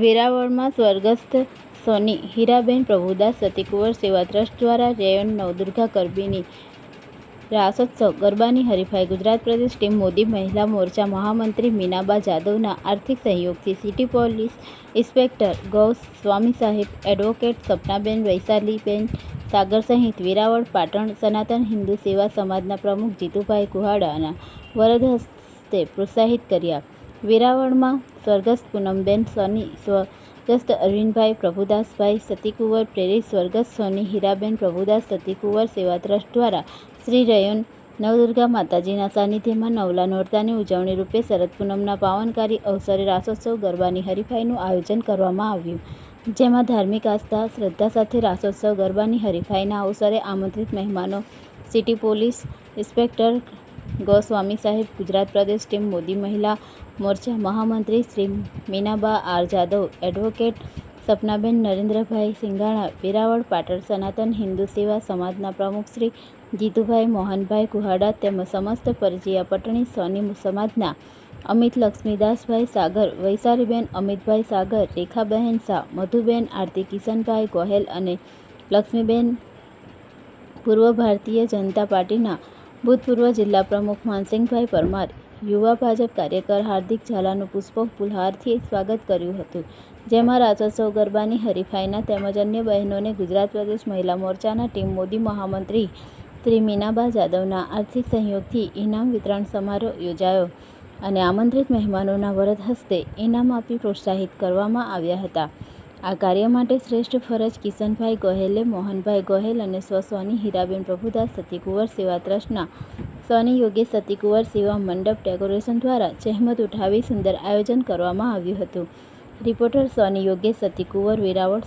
વેરાવળમાં સ્વર્ગસ્થ સોની હીરાબેન પ્રભુદાસ સતીકુંવર સેવા ટ્રસ્ટ દ્વારા રેયન નવદુર્ગા ગરબીની રાસોત્સવ ગરબાની હરીફાઈ ગુજરાત પ્રદેશ ટીમ મોદી મહિલા મોરચા મહામંત્રી મીનાબા જાદવના આર્થિક સહયોગથી સિટી પોલીસ ઇન્સ્પેક્ટર ગૌ સ્વામી સાહેબ, એડવોકેટ સપનાબેન વૈશાલીબેન સાગર સહિત વેરાવળ પાટણ સનાતન હિન્દુ સેવા સમાજના પ્રમુખ જીતુભાઈ કુહાડાના વરદ હસ્તે પ્રોત્સાહિત કર્યા. વેરાવળમાં સ્વર્ગસ્થ પૂનમબેન સોની, સ્વર્ગસ્થ અરવિંદભાઈ પ્રભુદાસભાઈ સતીકુંવર પ્રેરિત સ્વર્ગસ્થ સોની હીરાબેન પ્રભુદાસ સતીકુંવર સેવા ટ્રસ્ટ દ્વારા શ્રી રેયન નવદુર્ગા માતાજીના સાનિધ્યમાં નવલા નોરતાની ઉજવણી રૂપે શરદ પૂનમના પાવનકારી અવસરે રાસોત્સવ ગરબાની હરીફાઈનું આયોજન કરવામાં આવ્યું, જેમાં ધાર્મિક આસ્થા શ્રદ્ધા સાથે રાસોત્સવ ગરબાની હરીફાઈના અવસરે આમંત્રિત મહેમાનો સિટી પોલીસ ઇન્સ્પેક્ટર ગોસ્વામી સાહેબ, ગુજરાત પ્રદેશ ટીમ મોદી મહિલા મોરચા મહામંત્રી શ્રી મીનાબા આર જાદવ, એડવોકેટ સપનાબેન નરેન્દ્રભાઈ સિંઘાણા, વેરાવળ પાટણ સનાતન હિન્દુ સેવા સમાજના પ્રમુખ શ્રી જીતુભાઈ મોહનભાઈ કુહાડા તેમજ સમસ્ત પરજીયા પટણી સોની સમાજના અમિત લક્ષ્મીદાસભાઈ સાગર, વૈશાલીબેન અમિતભાઈ સાગર, રેખાબહેન શાહ, મધુબેન આરતી કિશનભાઈ ગોહેલ અને લક્ષ્મીબેન પૂર્વ ભારતીય જનતા પાર્ટીના ભૂતપૂર્વ જિલ્લા પ્રમુખ માનસિંગભાઈ પરમાર, યુવા ભાજપ કાર્યકર હાર્દિક ઝાલાનું પુષ્પ ફુલહારથી સ્વાગત કર્યું હતું, જેમાં રાસોત્સવ ગરબાની હરીફાઈના તેમજ અન્ય બહેનોને ગુજરાત પ્રદેશ મહિલા મોરચાના ટીમ મોદી મહામંત્રી શ્રી મીનાબા જાદવના આર્થિક સહયોગથી ઇનામ વિતરણ સમારોહ યોજાયો અને આમંત્રિત મહેમાનોના વરદ હસ્તે ઇનામ આપી પ્રોત્સાહિત કરવામાં આવ્યા હતા. આ કાર્ય માટે શ્રેષ્ઠ ફરજ કિશનભાઈ ગોહેલે, મોહનભાઈ ગોહેલ અને સોની હીરાબેન પ્રભુદાસ સતીકુંવર સેવા ટ્રસ્ટના સોની યોગેશ સતીકુંવર સેવા મંડપ ડેકોરેશન દ્વારા જહેમત ઉઠાવી સુંદર આયોજન કરવામાં આવ્યું હતું. રિપોર્ટર સોની યોગેશ સતીકુંવર, વેરાવળ.